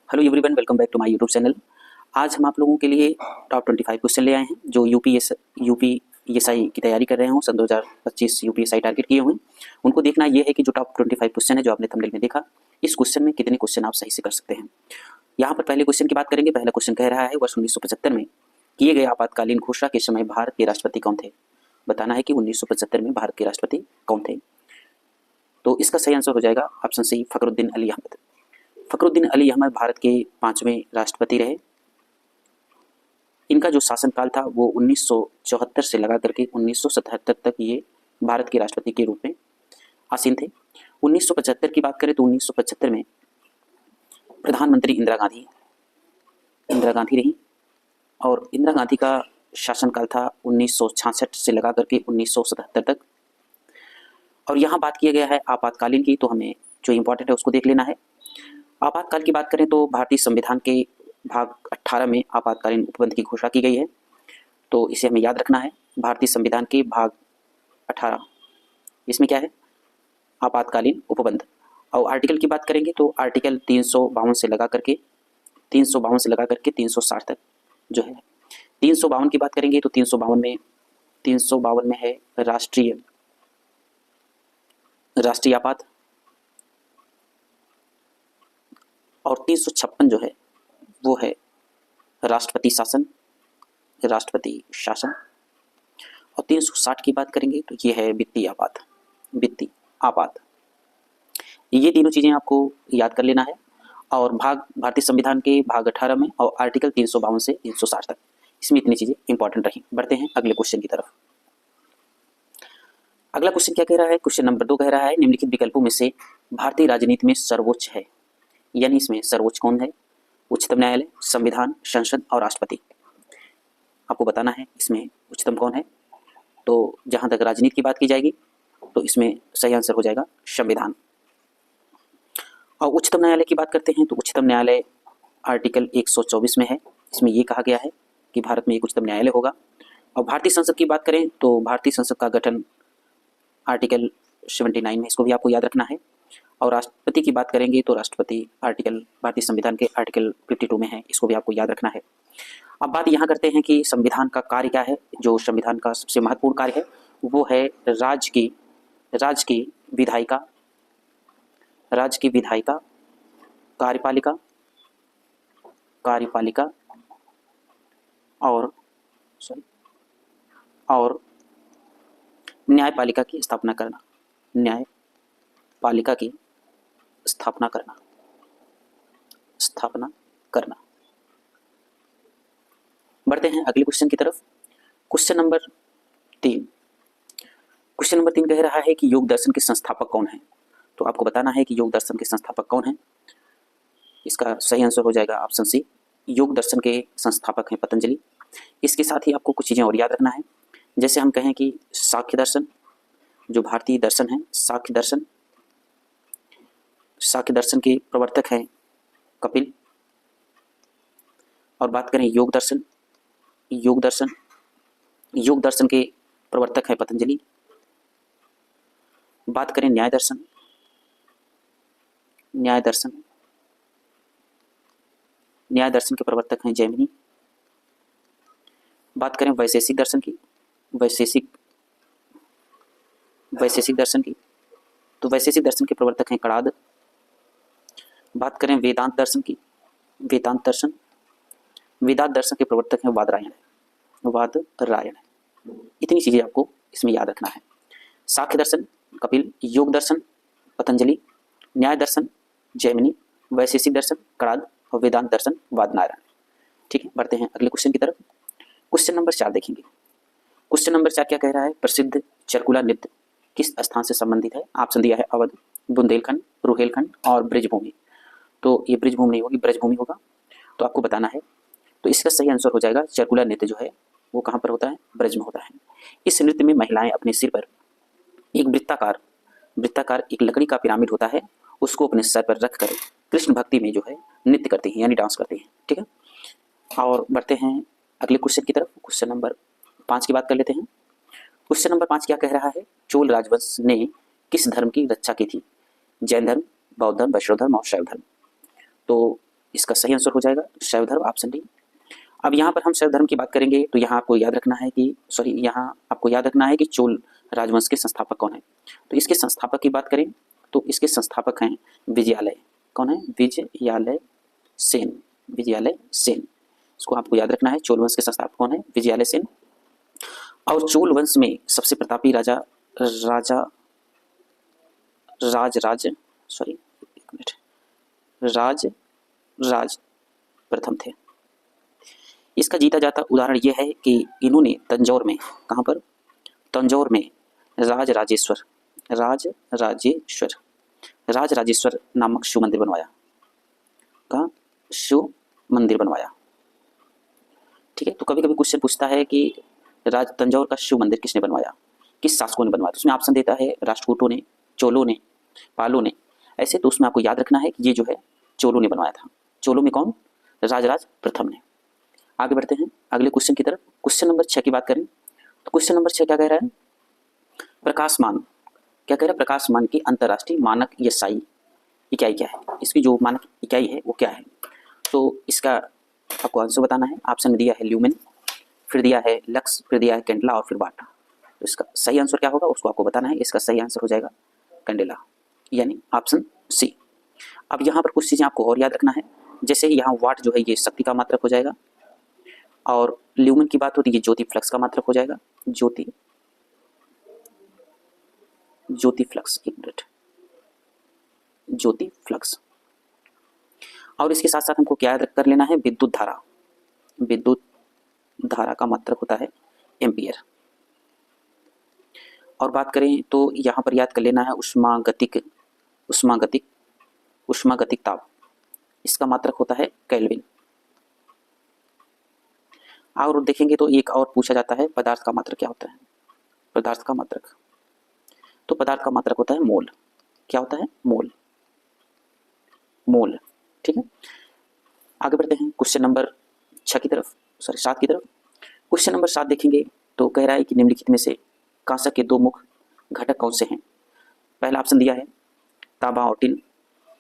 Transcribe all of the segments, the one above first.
Hello everyone, welcome back to my YouTube channel. आज हम आप लोगों के लिए टॉप 25 क्वेश्चन ले आए हैं जो यूपीएसआई की तैयारी कर रहे हो, सन 2025 यूपीएसआई टारगेट किए हुए हैं। उनको देखना ये है कि जो टॉप 25 क्वेश्चन है जो आपने थंबनेल में देखा, इस क्वेश्चन में कितने क्वेश्चन आप सही से कर सकते हैं। यहाँ पर पहले क्वेश्चन की बात करेंगे। पहला क्वेश्चन कह रहा है, वर्ष 1975 में किए गए आपातकालीन घोषणा के समय भारत के राष्ट्रपति कौन थे। बताना है कि 1975 में भारत के राष्ट्रपति कौन थे। तो इसका सही आंसर हो जाएगा ऑप्शन सी, फखरुद्दीन अली अहमद। फखरुद्दीन अली अहमद भारत के 5वें राष्ट्रपति रहे। इनका जो शासनकाल था वो 1974 से लगा करके 1977 तक ये भारत के राष्ट्रपति के रूप में आसीन थे। 1975 की बात करें तो 1975 में प्रधानमंत्री इंदिरा गांधी रही और इंदिरा गांधी का शासनकाल था 1966 से लगा करके 1977 तक। और यहाँ बात किया गया है आपातकालीन की, तो हमें जो इम्पोर्टेंट है उसको देख लेना है। आपातकाल की बात करें तो भारतीय संविधान के भाग 18 में आपातकालीन उपबंध की घोषणा की गई है, तो इसे हमें याद रखना है। भारतीय संविधान के भाग 18 इसमें क्या है, आपातकालीन उपबंध। और आर्टिकल की बात करेंगे तो आर्टिकल 352 से लगा करके 360 तक जो है। 352 की बात करेंगे तो 352 में है राष्ट्रीय आपात, और 356 जो है वो है राष्ट्रपति शासन। और 360 की बात करेंगे तो ये है वित्तीय आपात। ये तीनों चीजें आपको याद कर लेना है। और भारतीय संविधान के भाग 18 में और आर्टिकल 352 से 360 तक, इसमें इतनी चीजें इंपॉर्टेंट रही। बढ़ते हैं अगले क्वेश्चन की तरफ। अगला क्वेश्चन क्या कह रहा है, क्वेश्चन नंबर 2 कह रहा है, निम्नलिखित विकल्पों में से भारतीय राजनीति में सर्वोच्च है, यानी इसमें सर्वोच्च कौन है। उच्चतम न्यायालय, संविधान, संसद और राष्ट्रपति। आपको बताना है इसमें उच्चतम कौन है। तो जहां तक राजनीति की बात की जाएगी तो इसमें सही आंसर हो जाएगा संविधान। और उच्चतम न्यायालय की बात करते हैं तो उच्चतम न्यायालय आर्टिकल 124 में है। इसमें ये कहा गया है कि भारत में एक उच्चतम न्यायालय होगा। और भारतीय संसद की बात करें तो भारतीय संसद का गठन आर्टिकल 79 में, इसको भी आपको याद रखना है। और राष्ट्रपति की बात करेंगे तो राष्ट्रपति आर्टिकल भारतीय संविधान के आर्टिकल 52 में है, इसको भी आपको याद रखना है। अब बात यहाँ करते हैं कि संविधान का कार्य क्या है। जो संविधान का सबसे महत्वपूर्ण कार्य है वो है राज्य की विधायिका, कार्यपालिका और न्यायपालिका की स्थापना करना। बढ़ते हैं अगले क्वेश्चन की तरफ। क्वेश्चन नंबर 3 कह रहा है कि योग दर्शन के संस्थापक कौन है। तो आपको बताना है कि योग दर्शन के संस्थापक कौन है। इसका सही आंसर हो जाएगा ऑप्शन सी, योग दर्शन के संस्थापक हैं पतंजलि। इसके साथ ही आपको कुछ चीजें और याद रखना है। जैसे हम कहें कि सांख्य दर्शन, जो भारतीय दर्शन है, सांख्य दर्शन के प्रवर्तक हैं कपिल। और बात करें योग दर्शन के प्रवर्तक हैं पतंजलि। बात करें न्याय दर्शन के प्रवर्तक हैं जैमिनी। बात करें वैशेषिक दर्शन की तो वैशेषिक दर्शन के प्रवर्तक हैं कणाद। बात करें वेदांत दर्शन के प्रवर्तक हैं वादरायण। इतनी चीजें आपको इसमें याद रखना है। सांख्य दर्शन कपिल, योग दर्शन पतंजलि, न्याय दर्शन जैमिनी, वैशेषिक दर्शन कणाद और वेदांत दर्शन वादरायण। ठीक है, बढ़ते हैं अगले क्वेश्चन की तरफ। क्वेश्चन नंबर 4 देखेंगे। क्वेश्चन नंबर 4 क्या कह रहा है, प्रसिद्ध चरकुला नृत्य किस स्थान से संबंधित है। ऑप्शन दिया है अवध, बुंदेलखंड, रुहेलखंड और ब्रजभूमि। तो ये ब्रजभूमि नहीं होगी, ब्रजभूमि होगा। तो आपको बताना है। तो इसका सही आंसर हो जाएगा चरकुला नृत्य जो है वो कहाँ पर होता है, ब्रज में होता है। इस नृत्य में महिलाएं अपने सिर पर एक वृत्ताकार एक लकड़ी का पिरामिड होता है, उसको अपने सर पर रख कर कृष्ण भक्ति में जो है नृत्य करती हैं, यानी डांस करती हैं। ठीक है, और बढ़ते हैं अगले क्वेश्चन की तरफ। क्वेश्चन नंबर 5 की बात कर लेते हैं। क्वेश्चन नंबर 5 क्या कह रहा है, चोल राजवंश ने किस धर्म की रक्षा की थी। जैन धर्म, बौद्ध धर्म, वैष्णव धर्म और शैव धर्म। तो इसका सही आंसर हो जाएगा शैव धर्म, ऑप्शन डी। अब यहाँ पर हम शैव धर्म की बात करेंगे तो यहाँ आपको याद रखना है कि यहाँ आपको याद रखना है कि चोल राजवंश के संस्थापक कौन है। तो इसके संस्थापक की बात करें तो इसके संस्थापक हैं विजयालय। कौन है? विजयालय सेन। विजयालय सेन, इसको आपको याद रखना है। चोल वंश के संस्थापक कौन है? विजयालय सेन। और चोल वंश में सबसे प्रतापी राजा राज प्रथम थे। इसका जीता जाता उदाहरण यह है कि इन्होंने तंजौर में, कहाँ पर? तंजौर में राजराजेश्वर नामक शिव मंदिर बनवाया। कहाँ? शिव मंदिर बनवाया। ठीक है, तो कभी कभी क्वेश्चन पूछता है कि तंजौर का शिव मंदिर किसने बनवाया, किस शासकों ने बनवाया? तो उसमें ऑप्शन देता है राष्ट्रकूटों ने, चोलों ने, पालों ने। ऐसे तो उसमें आपको याद रखना है कि ये जो है चोलों ने बनवाया था। चोलों में कौन? राजराज प्रथम ने। आगे बढ़ते हैं अगले क्वेश्चन की तरफ। क्वेश्चन नंबर 6 की बात करें तो क्वेश्चन नंबर 6 क्या कह रहा है? प्रकाशमान। क्या कह रहा है? प्रकाशमान की अंतर्राष्ट्रीय मानक SI इकाई क्या है? इसकी जो मानक इकाई है वो क्या है? तो इसका आपको आंसर बताना है। ऑप्शन में दिया है ल्यूमेन, फिर दिया है लक्स, फिर दिया है कैंडेला और फिर वाट। तो इसका सही आंसर क्या होगा उसको आपको बताना है। इसका सही आंसर हो जाएगा कैंडेला, यानी ऑप्शन सी। अब यहाँ पर कुछ चीज़ें आपको और याद रखना है। जैसे यहाँ वाट जो है ये शक्ति का मात्रक हो जाएगा, और ल्यूमेन की बात होती है ये ज्योति फ्लक्स का मात्रक हो जाएगा। ज्योति फ्लक्स, एक मिनट, ज्योति फ्लक्स। और इसके साथ साथ हमको क्या याद कर लेना है? विद्युत धारा का मात्रक होता है एम्पियर। और बात करें तो यहाँ पर याद कर लेना है उष्मागतिक ताप, इसका मात्रक होता है केल्विन। और देखेंगे तो एक और पूछा जाता है पदार्थ का मात्रक क्या होता है? पदार्थ का मात्रक, तो पदार्थ का मात्रक होता है मोल। क्या होता है? मोल। ठीक है, आगे बढ़ते हैं क्वेश्चन नंबर 7 की तरफ। क्वेश्चन नंबर 7 देखेंगे तो कह रहा है कि निम्नलिखित में से कांस्य के 2 मुख्य घटक कौन से हैं? पहला ऑप्शन दिया है तांबा और टिन,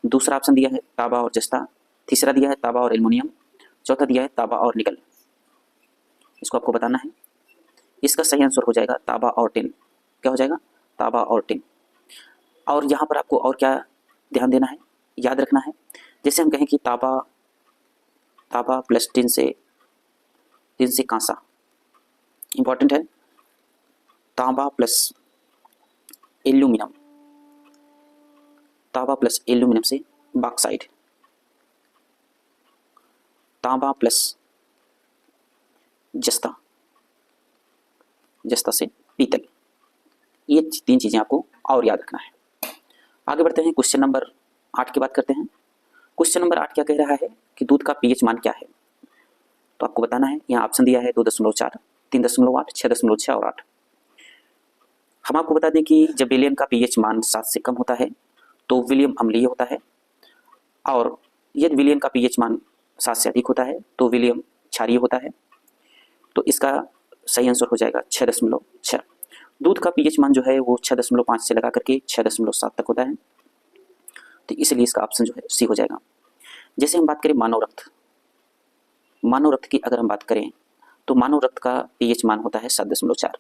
दूसरा ऑप्शन दिया है तांबा और जस्ता, तीसरा दिया है तांबा और एल्युमिनियम, चौथा दिया है तांबा और निकल। इसको आपको बताना है। इसका सही आंसर हो जाएगा तांबा और टिन। क्या हो जाएगा? तांबा और टिन। और यहाँ पर आपको और क्या ध्यान देना है, याद रखना है? जैसे हम कहें कि तांबा प्लस टिन से कांसा, इंपॉर्टेंट है। तांबा प्लस एल्यूमिनियम से बॉक्साइड, तांबा प्लस जस्ता से पीतल। ये 3 चीजें आपको और याद रखना है। आगे बढ़ते हैं क्वेश्चन नंबर 8 की बात करते हैं। क्वेश्चन नंबर 8 क्या कह रहा है कि दूध का पीएच मान क्या है? तो आपको बताना है। यहाँ ऑप्शन दिया है 2.4, 3.8, 6.6 और 8। हम आपको बता दें कि जब विलियम का पीएच मान 7 से कम होता है तो विलियम अम्लीय होता है, और यदि विलियम का पीएच मान 7 से अधिक होता है तो विलियम क्षारीय होता है। तो इसका सही आंसर हो जाएगा 6.6। दूध का पीएच मान जो है वो 6.5 से लगा करके 6.7 तक होता है, तो इसलिए इसका ऑप्शन जो है सी हो जाएगा। जैसे हम बात करें मानव रक्त की अगर हम बात करें तो मानव रक्त का पीएच मान होता है 7.4।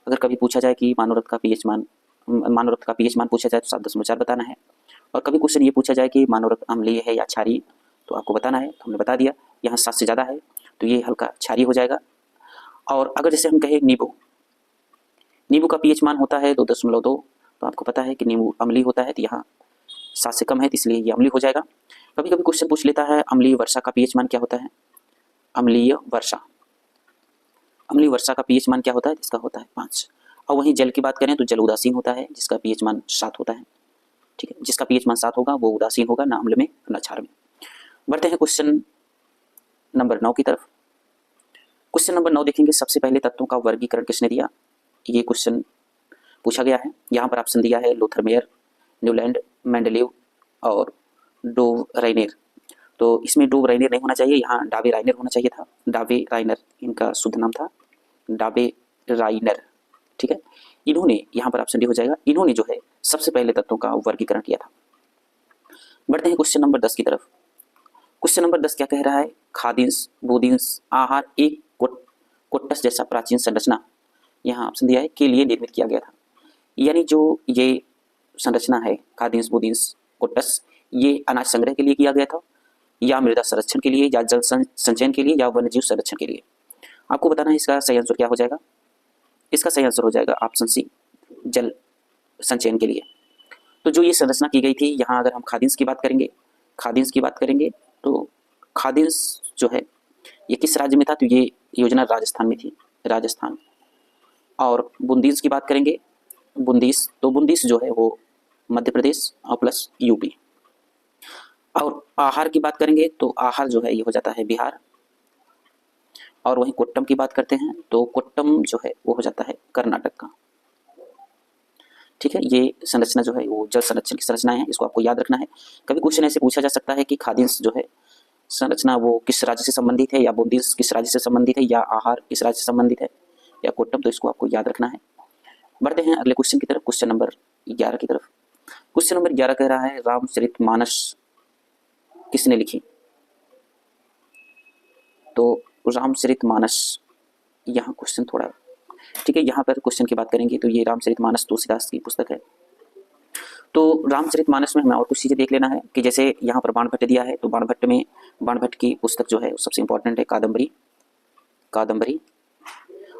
अगर कभी पूछा जाए कि मानव रक्त का पीएच मान पूछा जाए तो 7.4 बताना है। और कभी क्वेश्चन ये पूछा जाए कि मानव रक्त अम्लीय है या क्षारीय, तो आपको बताना है। तो हमने बता दिया, यहाँ 7 से ज़्यादा है तो ये हल्का क्षारीय हो जाएगा। और अगर जैसे हम कहें नींबू का पीएच मान होता है 2.2, तो आपको पता है कि नींबू अम्लीय होता है, तो यहाँ 7 से कम है तो इसलिए ये अम्लीय हो जाएगा। कभी कभी क्वेश्चन पूछ लेता है अम्लीय वर्षा का पीएच मान क्या होता है? अम्लीय वर्षा का पीएच मान क्या होता है? इसका होता है 5। और वहीं जल की बात करें तो जल उदासीन होता है, जिसका पीएच मान 7 होता है। ठीक है, जिसका पीएच मान 7 होगा वो उदासीन होगा, ना अम्ल में ना क्षार में। बढ़ते हैं क्वेश्चन नंबर 9 की तरफ। क्वेश्चन नंबर 9 देखेंगे। सबसे पहले तत्वों का वर्गीकरण किसने दिया? ये क्वेश्चन पूछा गया है। यहाँ पर ऑप्शन दिया है लूथर मेयर, न्यूलैंड, मेंडलीव और डोव राइनेर। तो इसमें डोव राइनेर नहीं होना चाहिए, यहाँ डावे राइनर होना चाहिए था। डावे राइनर इनका शुद्ध नाम था, डावे राइनर। ठीक है, इन्होंने, यहाँ पर ऑप्शन डी हो जाएगा, इन्होंने जो है सबसे पहले तत्वों का वर्गीकरण किया था। बढ़ते हैं क्वेश्चन नंबर 10 की तरफ। क्वेश्चन नंबर 10 क्या कह रहा है, खाद्यांश बोधिंश आहार एक कोट्टस जैसा प्राचीन संरचना, यहाँ ऑप्शन दिया है, के लिए निर्मित किया गया था। यानी जो ये संरचना है खाद्यांश बोधिंश कोट्टस, ये अनाज संग्रह के लिए किया गया था या मृदा संरक्षण के लिए या जल संचयन के लिए या वन्यजीव संरक्षण के लिए। आपको बताना है इसका सही आंसर क्या हो जाएगा। इसका सही आंसर हो जाएगा ऑप्शन सी, जल संचयन के लिए। तो जो ये संरचना की गई थी, यहाँ अगर हम खाद्यांश की बात करेंगे, खाद्यांश की बात करेंगे तो खाद्यांश जो है ये किस राज्य में था, तो ये योजना राजस्थान में थी, राजस्थान। और बुंदीश की बात करेंगे, बुंदीश, तो बुंदीश जो है वो मध्य प्रदेश और प्लस यूपी। और आहार की बात करेंगे तो आहार जो है ये हो जाता है बिहार। और वहीं कोट्टम की बात करते हैं तो कोट्टम जो है वो हो जाता है कर्नाटक का। ठीक है, ये संरचना जो है वो जल संरक्षण की संरचनाएं हैं, इसको आपको याद रखना है। कभी क्वेश्चन ऐसे पूछा जा सकता है कि खाद्यांश जो है संरचना वो किस राज्य से संबंधित है, या बुंदीश किस राज्य से संबंधित है, या आहार किस राज्य से संबंधित है, या कोट्टम, तो इसको आपको याद रखना है। बढ़ते हैं अगले क्वेश्चन की तरफ, क्वेश्चन नंबर 11 की तरफ। क्वेश्चन नंबर 11 कह रहा है रामचरितमानस किसने लिखी, तो रामचरितमानस, यहाँ क्वेश्चन थोड़ा ठीक है, यहाँ पर क्वेश्चन की बात करेंगे तो ये रामचरितमानस तुलसीदास की पुस्तक है। तो रामचरितमानस में हमें और कुछ चीजें देख लेना है कि जैसे यहाँ पर बाणभट्ट दिया है, तो बाणभट्ट में बाणभट्ट की पुस्तक जो है सबसे इंपॉर्टेंट है कादम्बरी, कादम्बरी।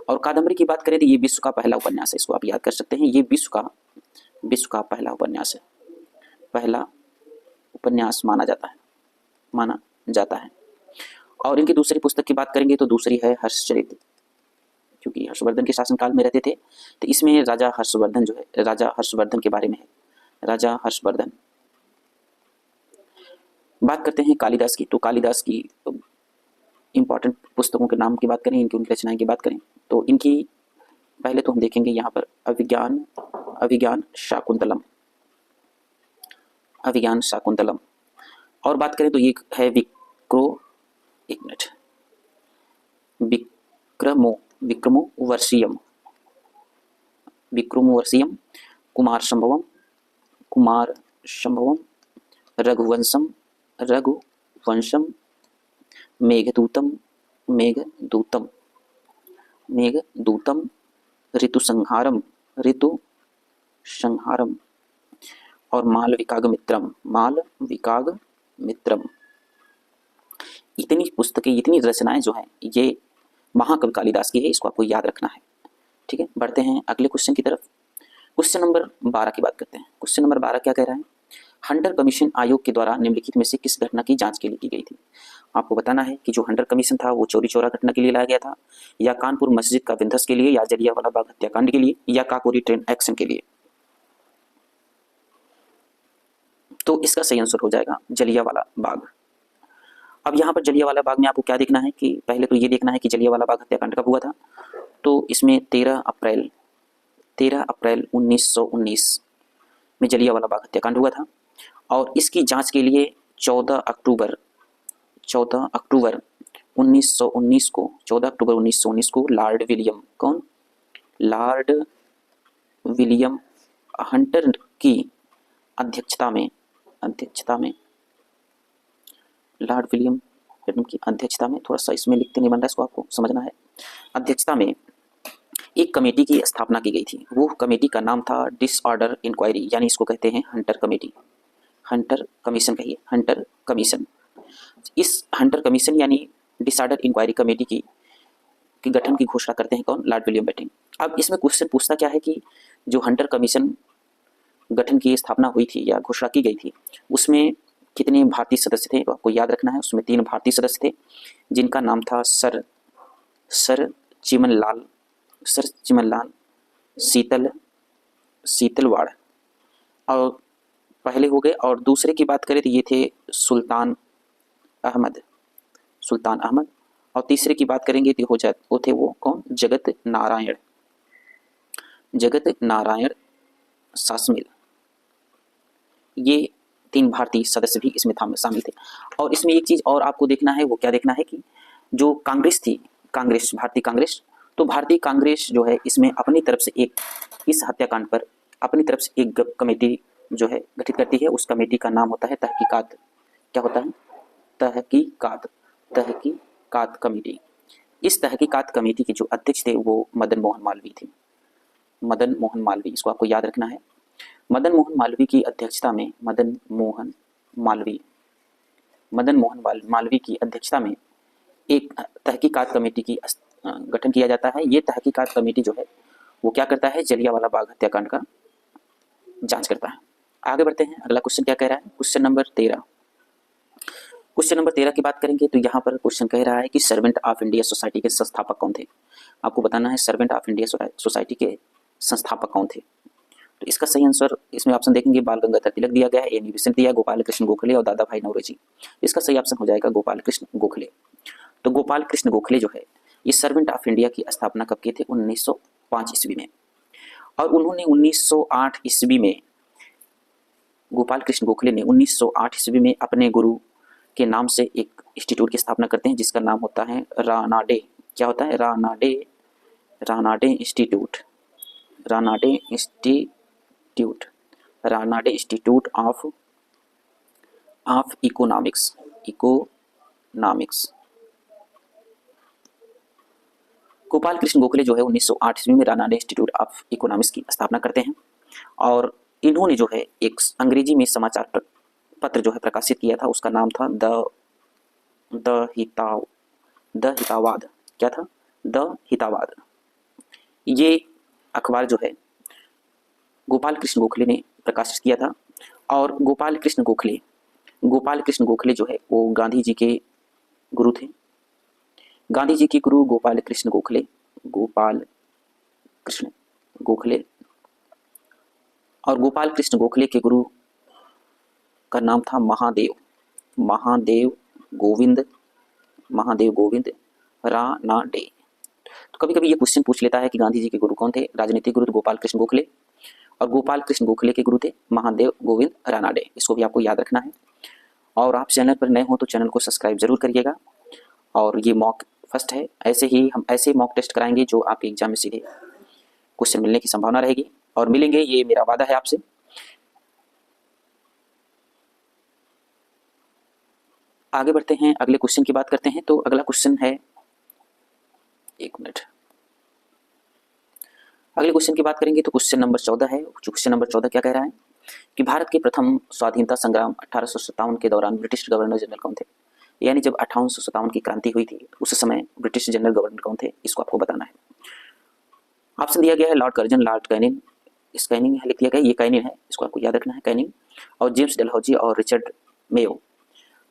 और कादम्बरी की बात करें तो ये विश्व का पहला उपन्यास है, इसको आप याद कर सकते हैं, ये विश्व का पहला उपन्यास है, पहला उपन्यास माना जाता है। और इनकी दूसरी पुस्तक की बात करेंगे तो दूसरी है हर्षचरित, क्योंकि हर्षवर्धन के शासनकाल में रहते थे, तो इसमें राजा हर्षवर्धन जो है, राजा हर्षवर्धन के बारे में है, राजा हर्षवर्धन। बात करते हैं कालिदास की, तो कालिदास की इंपॉर्टेंट पुस्तकों के नाम की बात करें, इनकी उनकी रचनाएं की बात करें तो इनकी पहले तो हम देखेंगे यहाँ पर अभिज्ञान शाकुंतलम, अभिज्ञान शाकुंतलम। और बात करें तो ये है विक्रमोर्वशीयम, कुमार संभवम, रघुवंशम, मेघदूतम, ऋतुसंहारम, और मालविकाग मित्रम। इतनी पुस्तकें, इतनी रचनाएं जो हैं ये महाकवि कालिदास की है, इसको आपको याद रखना है। ठीक है, बढ़ते हैं अगले क्वेश्चन की तरफ। क्वेश्चन नंबर 12 की बात करते हैं। क्वेश्चन नंबर 12 क्या कह रहा है, हंटर कमीशन आयोग के द्वारा निम्नलिखित में से किस घटना की जांच के लिए की गई थी। आपको बताना है कि जो हंटर कमीशन था वो चोरी चोरा घटना के लिए लाया गया था, या कानपुर मस्जिद का विध्वंस के लिए, या जलियांवाला बाग हत्याकांड के लिए, या काकोरी ट्रेन एक्शन के लिए। तो इसका सही आंसर हो जाएगा जलियांवाला बाग। अब यहाँ पर जलियांवाला बाग में आपको क्या देखना है कि पहले तो ये देखना है कि जलियांवाला बाग हत्याकांड कब हुआ था, तो इसमें 13 अप्रैल 1919 में जलियांवाला बाग हत्याकांड हुआ था। और इसकी जांच के लिए 14 अक्टूबर 1919 को लॉर्ड विलियम हंटर की अध्यक्षता में लॉर्ड विलियम की अध्यक्षता में, थोड़ा सा इसमें लिखते नहीं बन रहा है, इसको आपको समझना है, अध्यक्षता में एक कमेटी की स्थापना की गई थी। वो कमेटी का नाम था डिसऑर्डर इंक्वायरी, यानी इसको कहते हैं हंटर कमेटी, हंटर कमीशन कहिए, हंटर कमीशन। इस हंटर कमीशन यानी डिसऑर्डर इंक्वायरी कमेटी की गठन की घोषणा करते हैं कौन, लॉर्ड विलियम बेंटिंक। अब इसमें क्वेश्चन पूछता क्या है कि जो हंटर कमीशन गठन की स्थापना हुई थी या घोषणा की गई थी, उसमें कितने भारतीय सदस्य थे, तो आपको याद रखना है उसमें 3 भारतीय सदस्य थे, जिनका नाम था सर चिमनलाल शीतलवाड़, और पहले हो गए। और दूसरे की बात करें तो ये थे सुल्तान अहमद, और तीसरे की बात करेंगे तो वो थे वो कौन, जगत नारायण शासमिल। ये 3 भारतीय सदस्य भी इसमें शामिल थे। और इसमें एक चीज और आपको देखना है, वो क्या देखना है कि जो कांग्रेस थी, भारतीय कांग्रेस, तो भारतीय कांग्रेस जो है इसमें अपनी तरफ से इस हत्याकांड पर अपनी तरफ से एक कमेटी जो है गठित करती है। उस कमेटी का नाम होता है तहकीकात, क्या होता है, तहकीकात तहकीकात कमेटी। इस तहकीकात कमेटी के जो अध्यक्ष थे वो मदन मोहन मालवीय थे। मदन मोहन मालवीय, इसको आपको याद रखना है। मदन मोहन मालवीय की अध्यक्षता में मालवीय की अध्यक्षता में एक तहकीकात कमेटी की गठन किया जाता है। ये तहकीकात कमेटी जो है वो क्या करता है, जलियांवाला बाग हत्याकांड का जांच करता है। आगे बढ़ते हैं, अगला क्वेश्चन क्या कह रहा है, क्वेश्चन नंबर 13। क्वेश्चन नंबर 13 की बात करेंगे तो यहाँ पर क्वेश्चन कह रहा है कि सर्वेंट ऑफ इंडिया सोसाइटी के संस्थापक कौन थे। आपको बताना है सर्वेंट ऑफ इंडिया सोसाइटी के संस्थापक कौन थे। तो इसका सही आंसर इसमें ऑप्शन देखेंगे, बाल गंगाधर तिलक दिया गया है, एनी बेसेंट दिया, गोपाल कृष्ण गोखले और दादा भाई नौरोजी। इसका सही ऑप्शन हो जाएगा गोपाल कृष्ण गोखले। तो गोपाल कृष्ण गोखले जो है ये सर्वेंट ऑफ इंडिया की स्थापना कब की थी, 1905 ईस्वी में। और उन्होंने 1908 ईस्वी में, गोपाल कृष्ण गोखले ने 1908 ईस्वी में अपने गुरु के नाम से एक इंस्टीट्यूट की स्थापना करते हैं जिसका नाम होता है रानाडे। क्या होता है, Ranade institute, Ranade institute of economics. Gopal Krishna Gokhale जो है 1908 ईस्वी में रानाडे इंस्टीट्यूट ऑफ इकोनॉमिक्स की स्थापना करते हैं और इन्होंने जो है एक अंग्रेजी में समाचार पत्र जो है प्रकाशित किया था, उसका नाम था द हितावाद। क्या था, द हितावाद। ये अखबार जो है गोपाल कृष्ण गोखले ने प्रकाशित किया था। और गोपाल कृष्ण गोखले जो है वो गांधी जी के गुरु थे। गांधी जी के गुरु गोपाल कृष्ण गोखले और गोपाल कृष्ण गोखले के गुरु का नाम था महादेव गोविंद रानाडे। तो कभी कभी ये क्वेश्चन पूछ लेता है कि गांधी जी के गुरु कौन थे। राजनीतिक गुरु गोपाल कृष्ण गोखले और गोपाल कृष्ण गोखले के गुरु थे महादेव गोविंद रानाडे। इसको भी आपको याद रखना है। और आप चैनल पर नए हो तो चैनल को सब्सक्राइब जरूर करिएगा। और ये मॉक फर्स्ट है, हम ऐसे मॉक टेस्ट कराएंगे जो आपके एग्जाम में सीधे क्वेश्चन मिलने की संभावना रहेगी और मिलेंगे, ये मेरा वादा है आपसे। आगे बढ़ते हैं, अगले क्वेश्चन की बात करते हैं। तो अगला क्वेश्चन है, एक मिनट, अगले क्वेश्चन की बात करेंगे तो क्वेश्चन नंबर 14 है। क्वेश्चन नंबर 14 क्या कह रहा है कि भारत के प्रथम स्वाधीनता संग्राम 1857 के दौरान ब्रिटिश गवर्नर जनरल कौन थे। यानी जब 1857 की क्रांति हुई थी उस समय ब्रिटिश जनरल गवर्नर कौन थे, इसको आपको बताना है। ऑप्शन दिया गया है लॉर्ड कर्जन, लॉर्ड कैनिंग, लिख दिया गया, ये कैनिंग है, इसको आपको याद रखना है, कैनिंग, और जेम्स डलहौजी और रिचर्ड मेयो।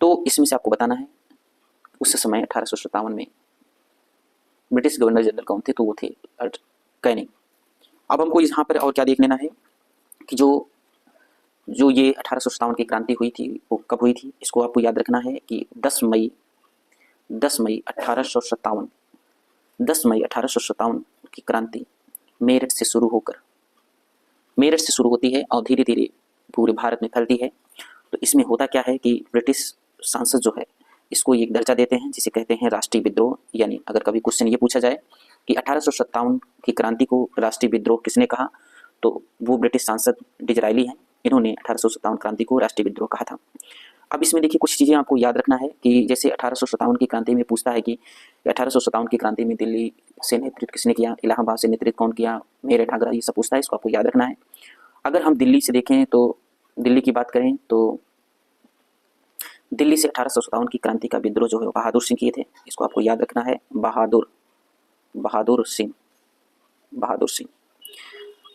तो इसमें से आपको बताना है उस समय 1857 में ब्रिटिश गवर्नर जनरल कौन थे, तो वो थे लॉर्ड कैनिंग। अब हमको यहाँ पर और क्या देख लेना है कि जो ये 1857 की क्रांति हुई थी वो कब हुई थी, इसको आपको याद रखना है कि 10 मई 1857 की क्रांति मेरठ से शुरू होती है और धीरे धीरे पूरे भारत में फैलती है। तो इसमें होता क्या है कि ब्रिटिश सांसद जो है इसको एक दर्जा देते हैं जिसे कहते हैं राष्ट्रीय विद्रोह। यानी अगर कभी क्वेश्चन ये पूछा जाए कि 1857 की क्रांति को राष्ट्रीय विद्रोह किसने कहा, तो वो ब्रिटिश सांसद डिजरायली हैं, इन्होंने 1857 क्रांति को राष्ट्रीय विद्रोह कहा था। अब इसमें देखिए कुछ चीज़ें आपको याद रखना है कि जैसे 1857 की क्रांति में पूछता है कि 1857 की क्रांति में दिल्ली से नेतृत्व किसने किया, इलाहाबाद से नेतृत्व कौन किया, मेरठ, आगरा, ये सब पूछता है, इसको आपको याद रखना है। अगर हम दिल्ली से देखें तो दिल्ली की बात करें तो दिल्ली से 1857 की क्रांति का विद्रोह जो है बहादुर सिंह किए थे, इसको आपको याद रखना है, बहादुर सिंह।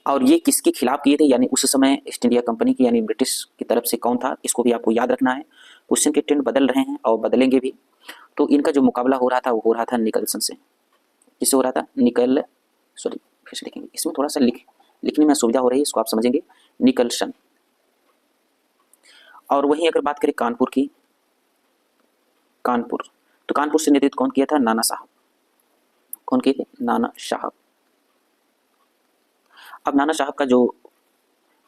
और ये किसके खिलाफ किए थे, यानी उस समय ईस्ट इंडिया कंपनी की, यानी ब्रिटिश की तरफ से कौन था, इसको भी आपको याद रखना है। क्वेश्चन के ट्रेंड बदल रहे हैं और बदलेंगे भी। तो इनका जो मुकाबला हो रहा था वो हो रहा था निकलसन से। किससे हो रहा था, फिर से लिखेंगे, इसमें थोड़ा सा लिखने में असुविधा हो रही है, इसको आप समझेंगे, निकलसन। और वहीं अगर बात करें कानपुर की, तो कानपुर से नेतृत्व कौन किया था, नाना साहब। कौन किए थे, नाना साहब। अब नाना साहब का जो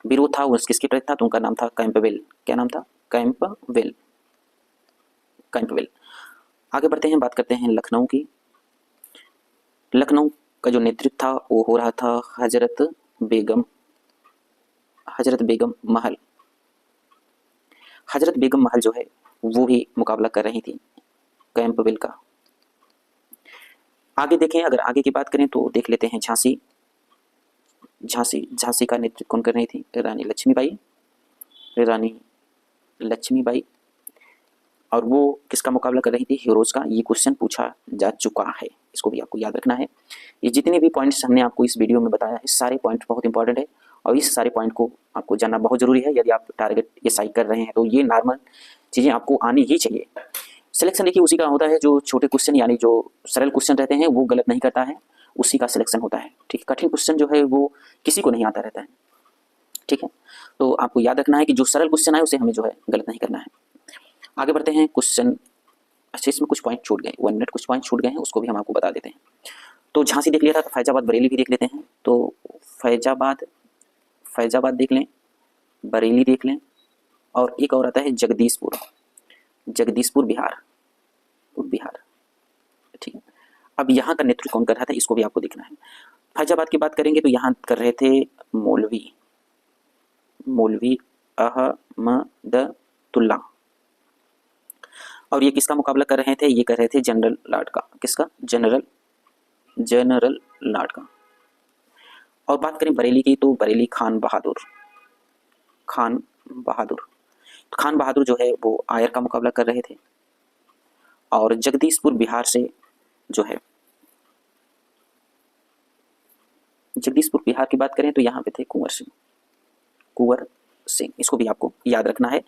विरोध था वो किसके प्रति था, तो उनका नाम था कैंपबेल। क्या नाम था, कैंपबेल। आगे बढ़ते हैं, बात करते हैं लखनऊ की। लखनऊ का जो नेतृत्व था वो हो रहा था हजरत बेगम महल। हजरत बेगम महल जो है वो भी मुकाबला कर रही थी कैंपबेल का। आगे देखें, अगर आगे की बात करें तो देख लेते हैं झांसी। झांसी का नेतृत्व कौन कर रही थी? रानी लक्ष्मीबाई। और वो किसका मुकाबला कर रही थी? हीरोज का। ये क्वेश्चन पूछा जा चुका है, इसको भी आपको याद रखना है। ये जितने भी पॉइंट्स हमने आपको इस वीडियो में बताया है, सारे पॉइंट बहुत इंपॉर्टेंट है और इस सारे पॉइंट को आपको जानना बहुत जरूरी है। यदि आप टारगेट एसआई कर रहे हैं तो ये नॉर्मल चीज़ें आपको आनी ही चाहिए। सिलेक्शन देखिए उसी का होता है जो छोटे क्वेश्चन यानी जो सरल क्वेश्चन रहते हैं वो गलत नहीं करता है, उसी का सिलेक्शन होता है। ठीक है, कठिन क्वेश्चन जो है वो किसी को नहीं आता रहता है। ठीक है, तो आपको याद रखना है कि जो सरल क्वेश्चन है उसे हमें जो है गलत नहीं करना है। आगे बढ़ते हैं क्वेश्चन। अच्छा, इसमें कुछ पॉइंट छूट गए, 1 मिनट, कुछ पॉइंट छूट गए हैं, उसको भी हम आपको बता देते हैं। तो झांसी देख लिया था, तो फैजाबाद बरेली भी देख लेते हैं। तो फैजाबाद देख लें, बरेली देख लें, और एक और आता है जगदीशपुर बिहार। ठीक है, अब यहाँ का नेतृत्व कौन कर रहा था इसको भी आपको देखना है। फैजाबाद की बात करेंगे तो यहाँ कर रहे थे मौलवी अहमदुल्ला। और ये किसका मुकाबला कर रहे थे? ये कर रहे थे जनरल लाड का। किसका? जनरल लाड का। और बात करें बरेली की तो बरेली खान बहादुर जो है वो आयर का मुकाबला कर रहे थे। और जगदीशपुर बिहार से जो है, जगदीशपुर बिहार की बात करें तो यहाँ पे थे कुंवर सिंह। इसको भी आपको याद रखना है।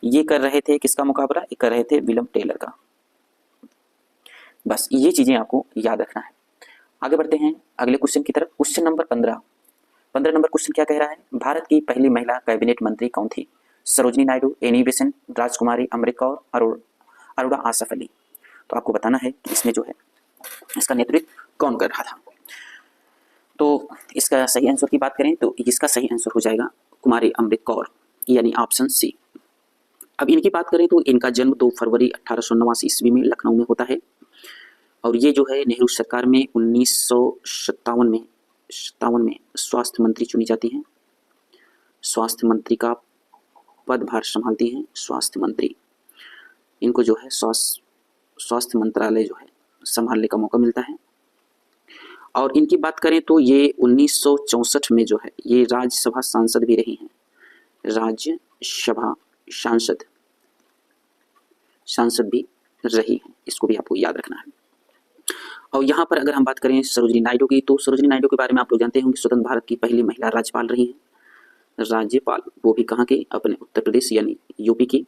ये कर रहे थे किसका मुकाबला? ये कर रहे थे विलियम टेलर का। बस ये चीजें आपको याद रखना है। आगे बढ़ते हैं अगले क्वेश्चन की तरफ। क्वेश्चन नंबर 15 नंबर क्वेश्चन क्या कह रहा है? भारत की पहली महिला कैबिनेट मंत्री कौन थी? सरोजिनी नायडू, एनी बेसेंट, राजकुमारी अमृत कौर, अरोड़ा आसफ अली। तो आपको बताना है कि इसमें जो है इसका नेतृत्व कौन कर रहा था। तो इसका सही आंसर की बात करें तो इसका सही आंसर हो जाएगा कुमारी अमृत कौर, यानी ऑप्शन सी। अब इनकी बात करें तो इनका जन्म 2 फरवरी 1889 ईस्वी में लखनऊ में होता है। और ये जो है नेहरू सरकार में 1957 में स्वास्थ्य मंत्री चुनी जाती हैं। स्वास्थ्य मंत्री का पदभार संभालती हैं। स्वास्थ्य मंत्री, इनको जो है स्वास्थ्य मंत्रालय जो है संभालने का मौका मिलता है। और इनकी बात करें तो ये 1964 में जो है ये राज्यसभा सांसद भी रही हैं। राज्यसभा सांसद भी रही हैं, इसको भी आपको याद रखना है। और यहाँ पर अगर हम बात करें सरोजिनी नायडू की, तो सरोजिनी नायडू के बारे में आप लोग जानते होंगे, स्वतंत्र भारत की पहली महिला राज्यपाल रही हैं। राज्यपाल, वो भी कहाँ के? अपने उत्तर प्रदेश यानी यूपी की।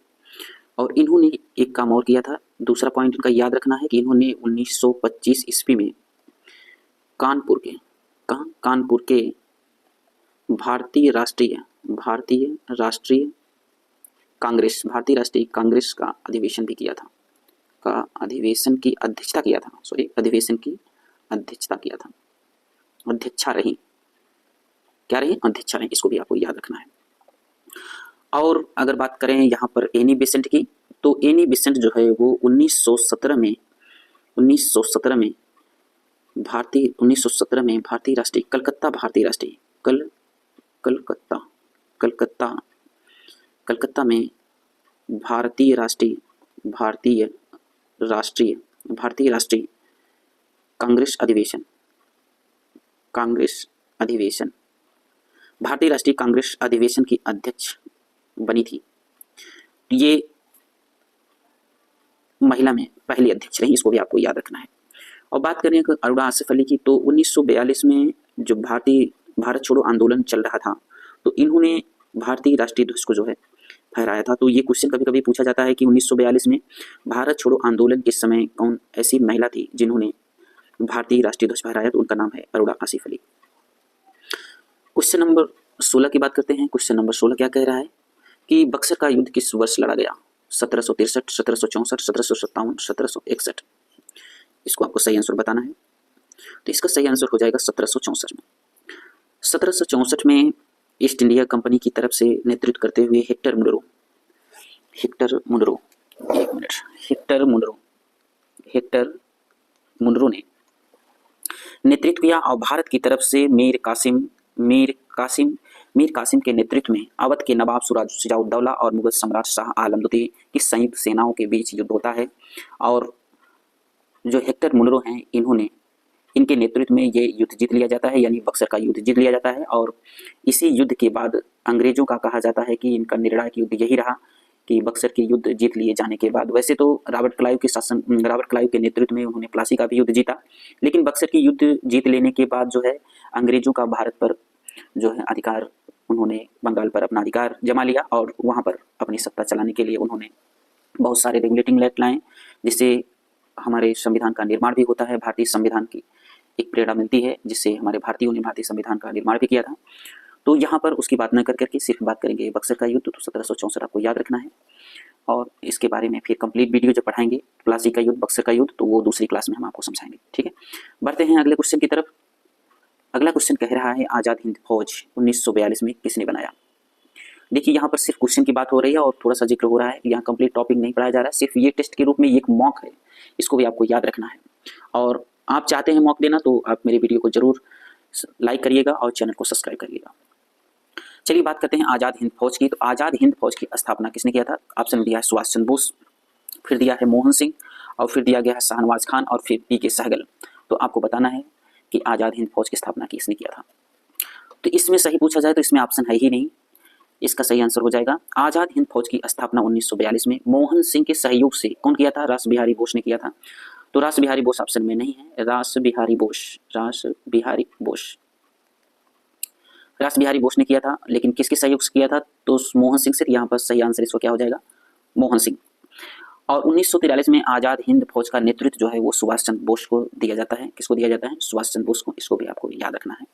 और इन्होंने एक काम और किया था, दूसरा पॉइंट इनका याद रखना है कि इन्होंने 1925 ईस्वी में कानपुर के भारतीय राष्ट्रीय कांग्रेस का अधिवेशन भी किया था। अधिवेशन की अध्यक्षता किया था। अध्यक्षा रही, इसको भी आपको याद रखना है। और अगर बात करें यहाँ पर एनी बेसेंट की, तो एनी बेसेंट जो है वो 1917 में भारतीय राष्ट्रीय कलकत्ता में भारतीय राष्ट्रीय कांग्रेस अधिवेशन भारतीय राष्ट्रीय कांग्रेस अधिवेशन की अध्यक्ष बनी थी। ये महिला में पहली अध्यक्ष रही, इसको भी आपको याद रखना है। और बात करें अरोड़ा आसिफ अली की, तो 1942 में जो भारत छोड़ो आंदोलन चल रहा था, तो इन्होंने भारतीय राष्ट्रीय ध्वज को जो है फहराया था। तो ये क्वेश्चन कभी कभी पूछा जाता है कि 1942 में भारत छोड़ो आंदोलन के समय कौन ऐसी महिला थी जिन्होंने भारतीय राष्ट्रीय ध्वज फहराया? तो उनका नाम है अरोड़ा आसिफ अली। क्वेश्चन नंबर 16 की बात करते हैं। क्वेश्चन नंबर 16 क्या कह रहा है कि बक्सर का युद्ध किस वर्ष लड़ा गया? 1763, 1764, 1757, 1761। इसको आपको सही आंसर बताना है। तो इसका सही आंसर हो जाएगा 1764 में। 1764 में ईस्ट इंडिया कंपनी की तरफ से नेतृत्व करते हुए हेक्टर मुनरो ने नेतृत्व किया। और भारत की तरफ से मीर मीर कासिम के नेतृत्व में अवध के नवाब सिराजुद्दौला और मुगल सम्राट शाह आलम द्वितीय की संयुक्त सेनाओं के बीच युद्ध होता है। और जो हेक्टर मुनरो हैं इनके नेतृत्व में ये युद्ध जीत लिया जाता है, यानी बक्सर का युद्ध जीत लिया जाता है। और इसी युद्ध के बाद अंग्रेजों का कहा जाता है कि इनका निर्णायक युद्ध यही रहा कि बक्सर के युद्ध जीत लिए जाने के बाद, वैसे तो रॉबर्ट क्लाइव के नेतृत्व में उन्होंने प्लासी का भी युद्ध जीता, लेकिन बक्सर की युद्ध जीत लेने के बाद जो है अंग्रेजों का भारत पर जो है अधिकार, उन्होंने बंगाल पर अपना अधिकार जमा लिया और वहाँ पर अपनी सत्ता चलाने के लिए उन्होंने बहुत सारे रेगुलेटिंग एक्ट लाए, जिससे हमारे संविधान का निर्माण भी होता है। भारतीय संविधान की एक प्रेरणा मिलती है, जिससे हमारे भारतीयों ने भारतीय संविधान का निर्माण भी किया था। तो यहाँ पर उसकी बात न कर करके सिर्फ बात करेंगे बक्सर का युद्ध। तो 1764 आपको याद रखना है, और इसके बारे में फिर कंप्लीट वीडियो जब पढ़ाएंगे प्लासी का युद्ध, बक्सर का युद्ध, तो वो दूसरी क्लास में हम आपको समझाएंगे। ठीक है, बढ़ते हैं अगले क्वेश्चन की तरफ। अगला क्वेश्चन कह रहा है आज़ाद हिंद फौज 1942 में किसने बनाया। देखिए यहाँ पर सिर्फ क्वेश्चन की बात हो रही है और थोड़ा सा जिक्र हो रहा है, यहाँ कंप्लीट टॉपिक नहीं पढ़ाया जा रहा है, सिर्फ ये टेस्ट के रूप में एक मॉक है, इसको भी आपको याद रखना है। और आप चाहते हैं मॉक देना तो आप मेरे वीडियो को जरूर लाइक करिएगा और चैनल को सब्सक्राइब करिएगा। चलिए बात करते हैं आज़ाद हिंद फौज की। तो आज़ाद हिंद फौज की स्थापना किसने किया था। ऑप्शन दिया है सुभाष चंद्र बोस, फिर दिया है मोहन सिंह, और फिर दिया गया है शाहनवाज खान, और फिर पी.के. सहगल। तो आपको बताना है कि आज़ाद हिंद फौज की स्थापना किसने किया था। तो इसमें सही पूछा जाए तो इसमें ऑप्शन है ही नहीं, इसका सही आंसर हो जाएगा आज़ाद हिंद फौज की स्थापना 1942 में मोहन सिंह के सहयोग से कौन किया था, रास बिहारी बोस ने किया था। तो रास बिहारी बोस ऑप्शन में नहीं है, रास बिहारी बोस ने किया था, लेकिन किसके सहयोग से किया था, तो मोहन सिंह से। यहाँ पर सही आंसर इसको क्या हो जाएगा, मोहन सिंह। और 1943 में आज़ाद हिंद फौज का नेतृत्व जो है वो सुभाष चंद्र बोस को दिया जाता है। किसको दिया जाता है, सुभाष चंद्र बोस को। इसको भी आपको याद रखना है।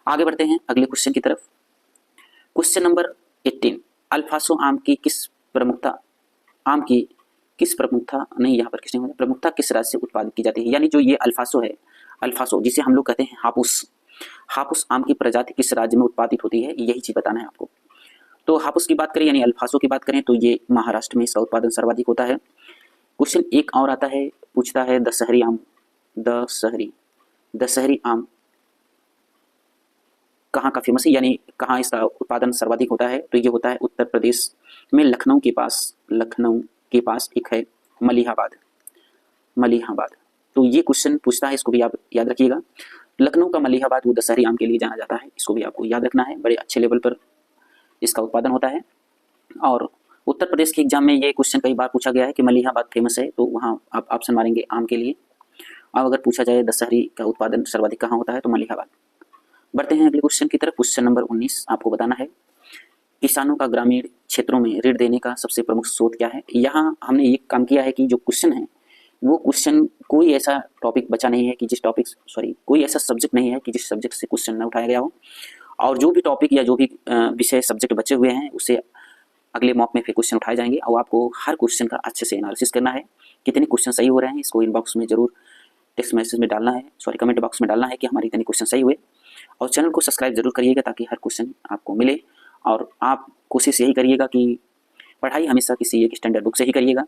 आगे बढ़ते हैं अगले क्वेश्चन की तरफ। क्वेश्चन नंबर 18, अल्फासो आम की किस प्रमुखता नहीं, यहाँ पर किसने होगा, प्रमुखता किस राज्य से उत्पादित की जाती है। यानी जो ये अल्फासो है, अल्फासो जिसे हम लोग कहते हैं हापुस आम की प्रजाति किस राज्य में उत्पादित होती है, यही चीज बताना है आपको। तो हापुस की बात करें यानी अल्फासो की बात करें तो ये महाराष्ट्र में इसका उत्पादन सर्वाधिक होता है। क्वेश्चन एक और आता है, पूछता है दशहरी आम कहाँ का फेमस है, यानी कहाँ इसका उत्पादन सर्वाधिक होता है। तो ये होता है उत्तर प्रदेश में लखनऊ के पास एक है मलिहाबाद। तो ये क्वेश्चन पूछता है, इसको भी आप याद रखिएगा। लखनऊ का मलिहाबाद वो दशहरी आम के लिए जाना जाता है, इसको भी आपको याद रखना है। बड़े अच्छे लेवल पर इसका उत्पादन होता है। और उत्तर प्रदेश के एग्जाम में ये क्वेश्चन कई बार पूछा गया है कि मलिहाबाद फेमस है, तो वहाँ आप ऑप्शन मारेंगे आम के लिए। और अगर पूछा जाए दशहरी का उत्पादन सर्वाधिक कहाँ होता है तो मलिहाबाद। बढ़ते हैं अगले क्वेश्चन की तरफ। क्वेश्चन नंबर 19 आपको बताना है किसानों का ग्रामीण क्षेत्रों में ऋण देने का सबसे प्रमुख स्रोत क्या है। यहाँ हमने ये काम किया है कि जो क्वेश्चन है वो क्वेश्चन कोई ऐसा टॉपिक बचा नहीं है कि कोई ऐसा सब्जेक्ट नहीं है कि जिस सब्जेक्ट से क्वेश्चन न उठाया गया हो। और जो भी टॉपिक या जो भी विषय सब्जेक्ट बचे हुए हैं उसे अगले मॉक में फिर क्वेश्चन उठाए जाएंगे। और आपको हर क्वेश्चन का अच्छे से एनालिसिस करना है, कितने क्वेश्चन सही हो रहे हैं इसको इनबॉक्स में जरूर टेक्स्ट मैसेज में डालना है, कमेंट बॉक्स में डालना है कि हमारे इतने क्वेश्चन सही हुए। और चैनल को सब्सक्राइब जरूर करिएगा ताकि हर क्वेश्चन आपको मिले। और आप कोशिश यही करिएगा कि पढ़ाई हमेशा किसी एक स्टैंडर्ड बुक से ही करिएगा,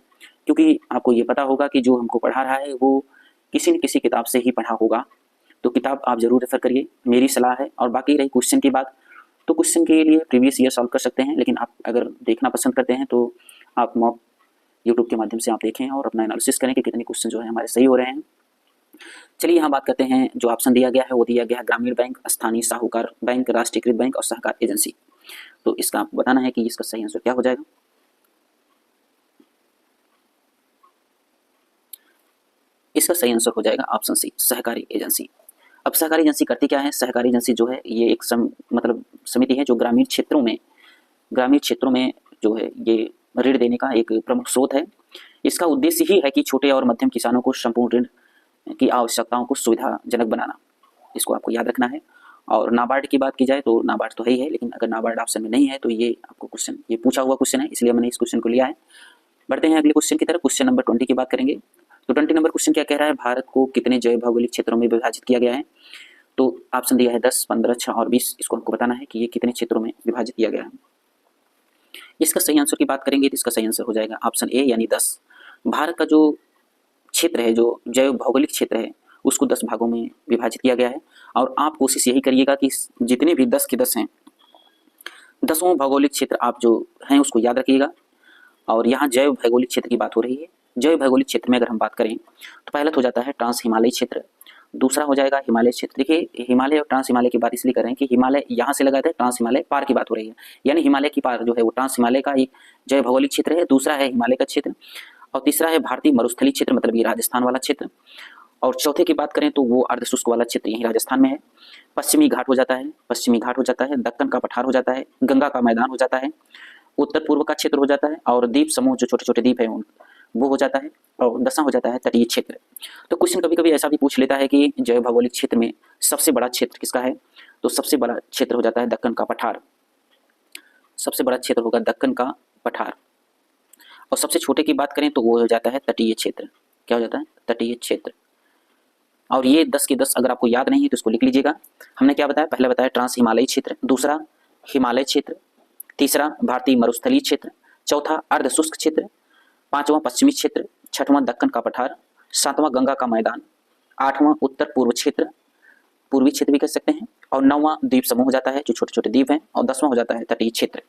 क्योंकि आपको ये पता होगा कि जो हमको पढ़ा रहा है वो किसी न किसी किताब से ही पढ़ा होगा। तो किताब आप जरूर रेफर करिए, मेरी सलाह है। और बाकी रही क्वेश्चन की बात, तो क्वेश्चन के लिए प्रीवियस ईयर सॉल्व कर सकते हैं, लेकिन आप अगर देखना पसंद करते हैं तो आप मॉक यूट्यूब के माध्यम से आप देखें और अपना एनालिसिस करें कि कितने क्वेश्चन जो है हमारे सही हो रहे हैं। चलिए यहाँ बात करते हैं, जो ऑप्शन दिया गया है वो दिया गया है ग्रामीण बैंक, स्थानीय साहूकार बैंक, राष्ट्रीयकृत बैंक और सहकार एजेंसी। तो इसका आपको बताना है कि इसका सही आंसर क्या हो जाएगा। इसका सही आंसर हो जाएगा ऑप्शन सी, सहकारी एजेंसी। अब सहकारी एजेंसी करती क्या है, सहकारी एजेंसी जो है ये एक समिति है जो ग्रामीण क्षेत्रों में जो है ये ऋण देने का एक प्रमुख स्रोत है। इसका उद्देश्य ही है कि छोटे और मध्यम किसानों को संपूर्ण ऋण की आवश्यकताओं को सुविधाजनक बनाना। इसको आपको याद रखना है। और नाबार्ड की बात की जाए तो नाबार्ड तो है ही है, लेकिन अगर नाबार्ड ऑप्शन में नहीं है तो ये आपको क्वेश्चन, ये पूछा हुआ क्वेश्चन है, इसलिए मैंने इस क्वेश्चन को लिया है। बढ़ते हैं अगले क्वेश्चन की तरफ। क्वेश्चन नंबर 20 की बात करेंगे। तो 20 नंबर क्वेश्चन क्या कह रहा है, भारत को कितने जैव भौगोलिक क्षेत्रों में विभाजित किया गया है। तो ऑप्शन दिया है 10, 15, 6 और 20। इसको हमको बताना है कि ये कितने क्षेत्रों में विभाजित किया गया है। इसका सही आंसर की बात करेंगे तो इसका सही आंसर हो जाएगा ऑप्शन ए यानी 10। भारत का जो क्षेत्र है, जो जैव भौगोलिक क्षेत्र है, उसको 10 भागों में विभाजित किया गया है। और आप कोशिश यही करिएगा कि जितने भी 10 के 10 हैं, 10वां भौगोलिक क्षेत्र आप जो हैं उसको याद रखिएगा। और यहाँ जैव भौगोलिक क्षेत्र की बात हो रही है। जैव भौगोलिक क्षेत्र में अगर हम बात करें तो पहला तो हो जाता है ट्रांस हिमालयी क्षेत्र, दूसरा हो जाएगा हिमालय क्षेत्र। देखिए हिमालय और ट्रांस हिमालय की बात इसलिए कर रहे हैं कि हिमालय यहाँ से लगाते हैं, ट्रांस हिमालय पार की बात हो रही है, यानी हिमालय की पार जो है वो ट्रांस हिमालय का एक जैव भौगोलिक क्षेत्र है, दूसरा है हिमालय का क्षेत्र, और तीसरा है भारतीय मरुस्थलीय क्षेत्र, मतलब ये राजस्थान वाला क्षेत्र, और चौथे की बात करें तो वो अर्धशुष्क वाला क्षेत्र यही राजस्थान में है। पश्चिमी घाट हो जाता है, पश्चिमी घाट हो जाता है, दक्कन का पठार हो जाता है, गंगा का मैदान हो जाता है, उत्तर पूर्व का क्षेत्र हो जाता है, और द्वीप समूह जो छोटे छोटे द्वीप हैं वो हो जाता है, और 10वां हो जाता है तटीय क्षेत्र। तो क्वेश्चन कभी कभी ऐसा भी पूछ लेता है कि जैव भौगोलिक क्षेत्र में सबसे बड़ा क्षेत्र किसका है, तो सबसे बड़ा क्षेत्र हो जाता है दक्कन का पठार, सबसे बड़ा क्षेत्र होगा दक्कन का पठार। और सबसे छोटे की बात करें तो वो हो जाता है तटीय क्षेत्र। क्या हो जाता है? तटीय क्षेत्र। और ये 10 के 10 अगर आपको याद नहीं है तो इसको लिख लीजिएगा। हमने क्या बताया? पहले बताया ट्रांस हिमालयी क्षेत्र, दूसरा हिमालय क्षेत्र, तीसरा भारतीय मरुस्थलीय क्षेत्र, चौथा अर्धशुष्क क्षेत्र, पांचवां पश्चिमी क्षेत्र, छठवां दक्कन का पठार, सातवां गंगा का मैदान, आठवां उत्तर पूर्व क्षेत्र, पूर्वी क्षेत्र भी कह सकते हैं, और 9वां द्वीप समूह हो जाता है जो छोटे छोटे द्वीप हैं, और 10वां हो जाता है तटीय क्षेत्र।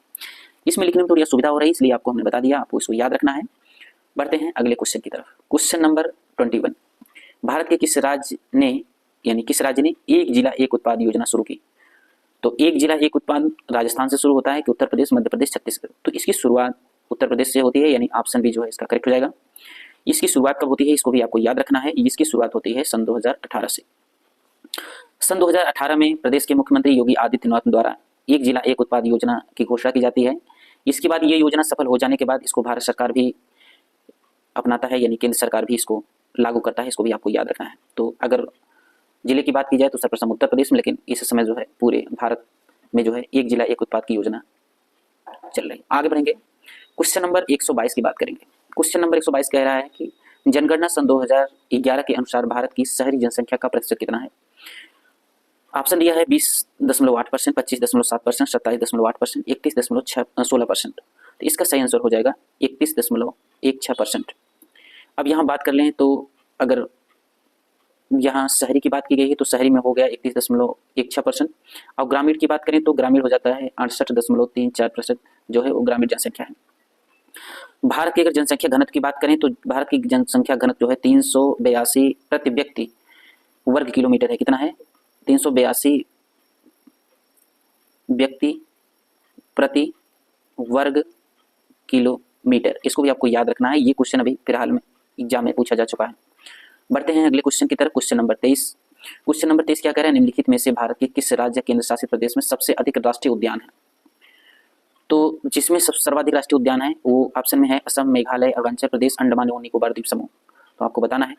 इसमें लिखने में थोड़ी सुविधा हो रही है इसलिए आपको हमने बता दिया, आपको इसको याद रखना है। बढ़ते हैं अगले क्वेश्चन की तरफ। क्वेश्चन नंबर 21, भारत के किस राज्य ने एक जिला एक उत्पाद योजना शुरू की? तो एक जिला एक उत्पाद राजस्थान से शुरू होता है कि उत्तर प्रदेश, मध्य प्रदेश, छत्तीसगढ़? तो इसकी शुरुआत उत्तर प्रदेश से होती है, यानी ऑप्शन बी जो है इसका करेक्ट हो जाएगा। इसकी शुरुआत कब होती है इसको भी आपको याद रखना है। इसकी शुरुआत होती है सन 2018 से। सन 2018 में प्रदेश के मुख्यमंत्री योगी आदित्यनाथ द्वारा एक जिला एक उत्पाद योजना की घोषणा की जाती है। इसके बाद ये योजना सफल हो जाने के बाद इसको भारत सरकार भी अपनाता है, यानी केंद्र सरकार भी इसको लागू करता है, इसको भी आपको याद रखना है। तो अगर जिले की बात की जाए तो सर्वप्रथम उत्तर प्रदेश में, लेकिन इस समय जो है पूरे भारत में जो है एक जिला एक उत्पाद की योजना चल रही है। आगे बढ़ेंगे, क्वेश्चन नंबर 122 की बात करेंगे। क्वेश्चन नंबर 122 कह रहा है कि जनगणना सन 2011 के अनुसार भारत की शहरी जनसंख्या का प्रतिशत कितना है? ऑप्शन दिया है 20.8%, 25.7%, 27.8%, 31.16%। तो इसका सही आंसर हो जाएगा 31.16%। अब यहाँ बात कर लें तो अगर यहाँ शहरी की बात की गई है तो शहरी में हो गया 31.16%, और ग्रामीण की बात करें तो ग्रामीण हो जाता है 68.34% जो है वो ग्रामीण जनसंख्या है। भारत की अगर जनसंख्या घनत्व की बात करें तो भारत की जनसंख्या घनत्व जो है 382 प्रति व्यक्ति वर्ग किलोमीटर है। कितना है? 382 व्यक्ति प्रति वर्ग किलोमीटर। इसको भी आपको याद रखना है। ये क्वेश्चन अभी फिलहाल में एग्जाम में पूछा जा चुका है। बढ़ते हैं अगले क्वेश्चन की तरफ। Question number 23। क्वेश्चन नंबर 23 क्या कह रहा है? निम्नलिखित में से भारत के किस राज्य केंद्र शासित प्रदेश में सबसे अधिक राष्ट्रीय उद्यान है? तो जिसमें सर्वाधिक राष्ट्रीय उद्यान है वो ऑप्शन में है असम, मेघालय, अरुणाचल प्रदेश, अंडमान और निकोबार द्वीप समूह। तो आपको बताना है।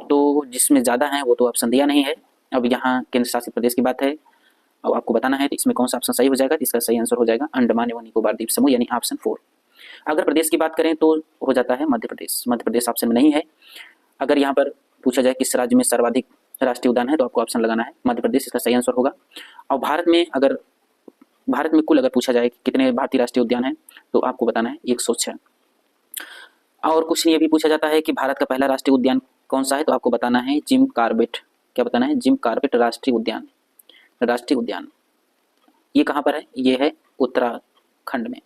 तो जिसमें ज़्यादा है वो तो ऑप्शन दिया नहीं है। अब यहाँ केंद्र शासित प्रदेश की बात है और आपको बताना है तो इसमें कौन सा ऑप्शन सही हो जाएगा? तो इसका सही आंसर हो जाएगा अंडमान एवं निकोबार द्वीप समूह, यानी ऑप्शन 4। अगर प्रदेश की बात करें तो हो जाता है मध्य प्रदेश। मध्य प्रदेश ऑप्शन में नहीं है। अगर यहाँ पर पूछा जाए किस राज्य में सर्वाधिक राष्ट्रीय उद्यान है तो आपको ऑप्शन लगाना है मध्य प्रदेश, इसका सही आंसर होगा। और भारत में कुल अगर पूछा जाए कि कितने भारतीय राष्ट्रीय उद्यान हैं तो आपको बताना है 106। और क्वेश्चन ये भी पूछा जाता है कि भारत का पहला राष्ट्रीय उद्यान कौन सा है तो आपको बताना है जिम कॉर्बेट। क्या बताना है? जिम कॉर्बेट राष्ट्रीय उद्यान। राष्ट्रीय उद्यान ये कहाँ पर है? ये है उत्तराखंड में।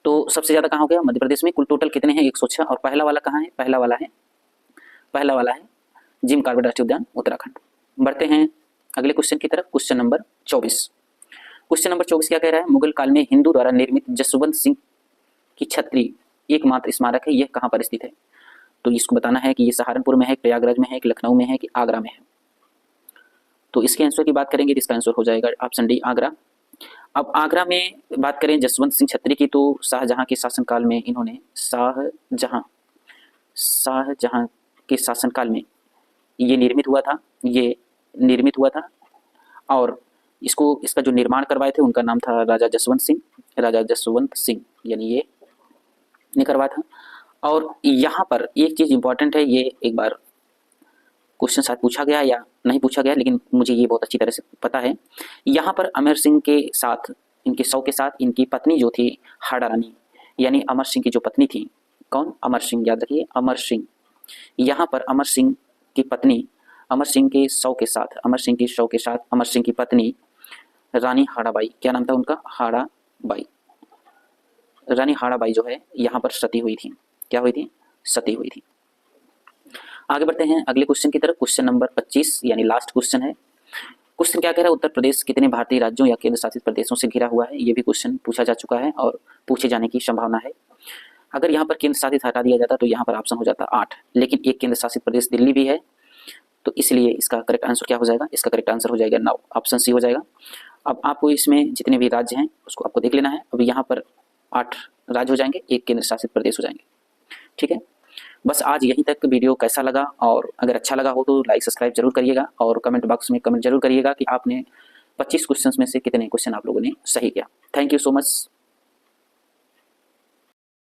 तो सबसे ज़्यादा कहाँ हो गया? मध्य प्रदेश में। कुल टोटल कितने हैं? 106। और पहला वाला कहाँ है? पहला वाला है जिम कॉर्बेट राष्ट्रीय उद्यान, उत्तराखंड। बढ़ते हैं अगले क्वेश्चन की तरफ। Question number 24। क्वेश्चन नंबर 24 क्या कह रहा है? मुगल काल में हिंदू द्वारा निर्मित जसवंत सिंह की छत्री एकमात्र स्मारक है, यह कहाँ पर स्थित है? तो इसको बताना है कि ये सहारनपुर में है, प्रयागराज में है, कि लखनऊ में है, कि आगरा में है। तो इसके आंसर की बात करेंगे तो इसका आंसर हो जाएगा ऑप्शन डी, आगरा। अब आगरा में बात करें जसवंत सिंह छत्री की तो शाहजहां के शासनकाल में इन्होंने शाहजहां के शासनकाल में ये निर्मित हुआ था। और इसका जो निर्माण करवाए थे उनका नाम था राजा जसवंत सिंह, यानी ये ने करवाया था। और यहाँ पर एक चीज़ इंपॉर्टेंट है, ये एक बार क्वेश्चन शायद पूछा गया या नहीं पूछा गया, लेकिन मुझे ये बहुत अच्छी तरह से पता है। यहाँ पर अमर सिंह के साथ, इनके शव के साथ इनकी पत्नी जो थी हाड़ा रानी, यानी अमर सिंह की जो पत्नी थी, कौन? अमर सिंह, याद रखिए अमर सिंह। यहाँ पर अमर सिंह की पत्नी अमर सिंह के शव के साथ, अमर सिंह के शव के साथ अमर सिंह की पत्नी रानी हाड़ाबाई, क्या नाम था उनका, हाड़ाबाई, रानी हाड़ाबाई जो है यहाँ पर सती हुई थी। क्या हुई थी, सती हुई थी। आगे बढ़ते हैं अगले क्वेश्चन की तरफ। क्वेश्चन नंबर 25 यानी लास्ट क्वेश्चन है। क्वेश्चन क्या कह रहा है, उत्तर प्रदेश कितने भारतीय राज्यों या केंद्र शासित प्रदेशों से घिरा हुआ है। ये भी क्वेश्चन पूछा जा चुका है और पूछे जाने की संभावना है। अगर यहाँ पर केंद्र शासित हटा दिया जाता तो यहाँ पर ऑप्शन हो जाता 8, लेकिन एक केंद्र शासित प्रदेश दिल्ली भी है, तो इसलिए इसका करेक्ट आंसर क्या हो जाएगा, इसका करेक्ट आंसर हो जाएगा 9, ऑप्शन सी हो जाएगा। अब आपको इसमें जितने भी राज्य हैं उसको आपको देख लेना है। अब यहाँ पर 8 राज्य हो जाएंगे, एक केंद्र शासित प्रदेश हो जाएंगे। ठीक है, बस आज यहीं तक। वीडियो कैसा लगा, और अगर अच्छा लगा हो तो लाइक सब्सक्राइब जरूर करिएगा, और कमेंट बॉक्स में कमेंट जरूर करिएगा कि आपने 25 क्वेश्चंस में से कितने क्वेश्चन आप लोगों ने सही किया। Thank you so much.